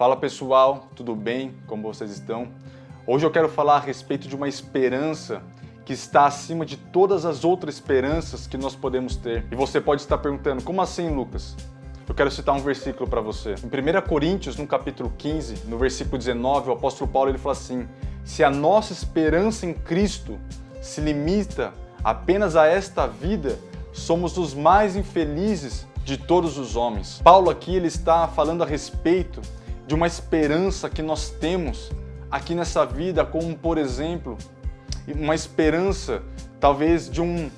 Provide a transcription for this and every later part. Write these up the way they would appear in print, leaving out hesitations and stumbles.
Fala pessoal, tudo bem? Como vocês estão? Hoje eu quero falar a respeito de uma esperança que está acima de todas as outras esperanças que nós podemos ter. E você pode estar perguntando, como assim, Lucas? Eu quero citar um versículo para você. Em 1 Coríntios, no capítulo 15, no versículo 19, o apóstolo Paulo ele fala assim: se a nossa esperança em Cristo se limita apenas a esta vida, somos os mais infelizes de todos os homens. Paulo aqui ele está falando a respeito de uma esperança que nós temos aqui nessa vida, como por exemplo, uma esperança talvez de um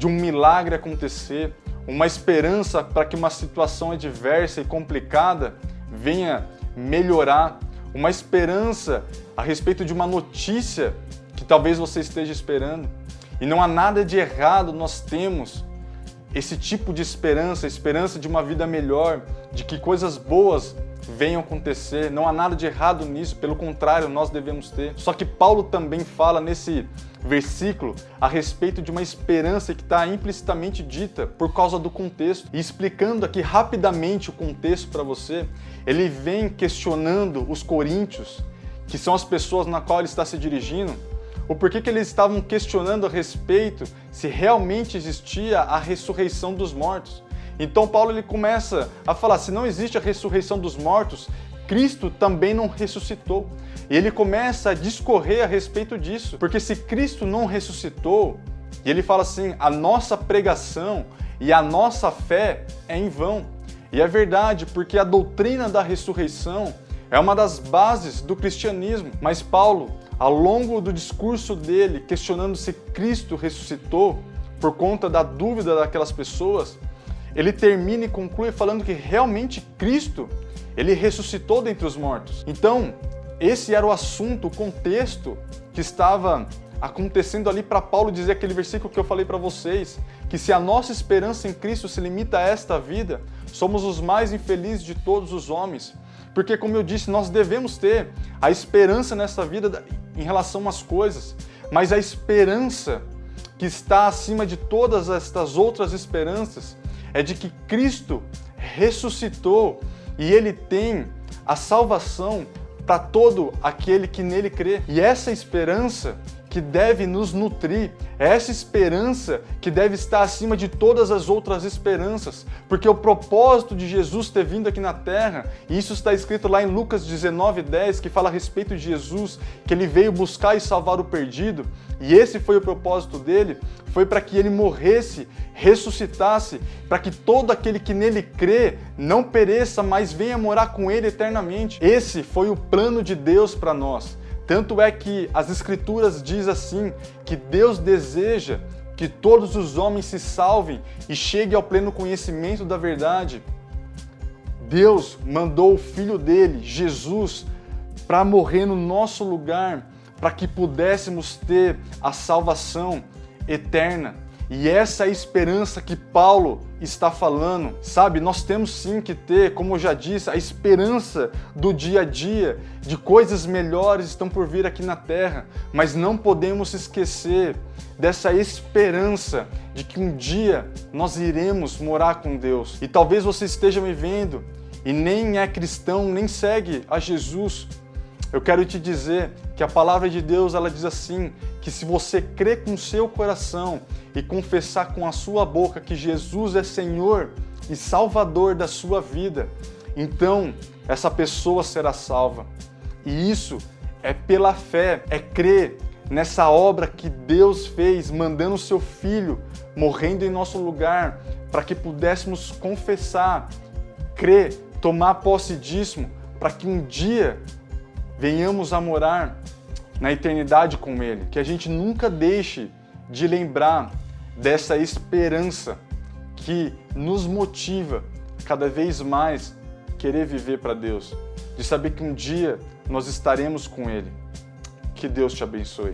milagre acontecer, uma esperança para que uma situação adversa e complicada venha melhorar, uma esperança a respeito de uma notícia que talvez você esteja esperando. E não há nada de errado nós temos esse tipo de esperança, a esperança de uma vida melhor, de que coisas boas venham acontecer. Não há nada de errado nisso, pelo contrário, nós devemos ter. Só que Paulo também fala nesse versículo a respeito de uma esperança que está implicitamente dita por causa do contexto. E explicando aqui rapidamente o contexto para você, ele vem questionando os coríntios, que são as pessoas na qual ele está se dirigindo, o porquê que eles estavam questionando a respeito se realmente existia a ressurreição dos mortos. Então Paulo ele começa a falar, se não existe a ressurreição dos mortos, Cristo também não ressuscitou. E ele começa a discorrer a respeito disso, porque se Cristo não ressuscitou, e ele fala assim, a nossa pregação e a nossa fé é em vão. E é verdade, porque a doutrina da ressurreição é uma das bases do cristianismo. Mas Paulo, ao longo do discurso dele, questionando se Cristo ressuscitou, por conta da dúvida daquelas pessoas, ele termina e conclui falando que realmente Cristo, ele ressuscitou dentre os mortos. Então, esse era o assunto, o contexto que estava acontecendo ali para Paulo dizer aquele versículo que eu falei para vocês, que se a nossa esperança em Cristo se limita a esta vida, somos os mais infelizes de todos os homens. Porque, como eu disse, nós devemos ter a esperança nessa vida em relação às coisas, mas a esperança que está acima de todas estas outras esperanças é de que Cristo ressuscitou e Ele tem a salvação para todo aquele que nele crê. E essa esperança que deve nos nutrir, essa esperança que deve estar acima de todas as outras esperanças, porque o propósito de Jesus ter vindo aqui na Terra, e isso está escrito lá em Lucas 19:10, que fala a respeito de Jesus, que ele veio buscar e salvar o perdido, e esse foi o propósito dele, foi para que ele morresse, ressuscitasse, para que todo aquele que nele crê não pereça, mas venha morar com ele eternamente. Esse foi o plano de Deus para nós. Tanto é que as Escrituras diz assim, que Deus deseja que todos os homens se salvem e cheguem ao pleno conhecimento da verdade. Deus mandou o Filho dele, Jesus, para morrer no nosso lugar, para que pudéssemos ter a salvação eterna. E essa é a esperança que Paulo está falando, sabe? Nós temos sim que ter, como eu já disse, a esperança do dia a dia, de coisas melhores estão por vir aqui na terra, mas não podemos esquecer dessa esperança de que um dia nós iremos morar com Deus. E talvez você esteja me vendo e nem é cristão, nem segue a Jesus. Eu quero te dizer que a palavra de Deus, ela diz assim, que se você crer com o seu coração e confessar com a sua boca que Jesus é Senhor e Salvador da sua vida, então essa pessoa será salva. E isso é pela fé, é crer nessa obra que Deus fez, mandando o seu Filho, morrendo em nosso lugar, para que pudéssemos confessar, crer, tomar posse disso, para que um dia venhamos a morar na eternidade com Ele, que a gente nunca deixe de lembrar dessa esperança que nos motiva cada vez mais querer viver para Deus, de saber que um dia nós estaremos com Ele. Que Deus te abençoe.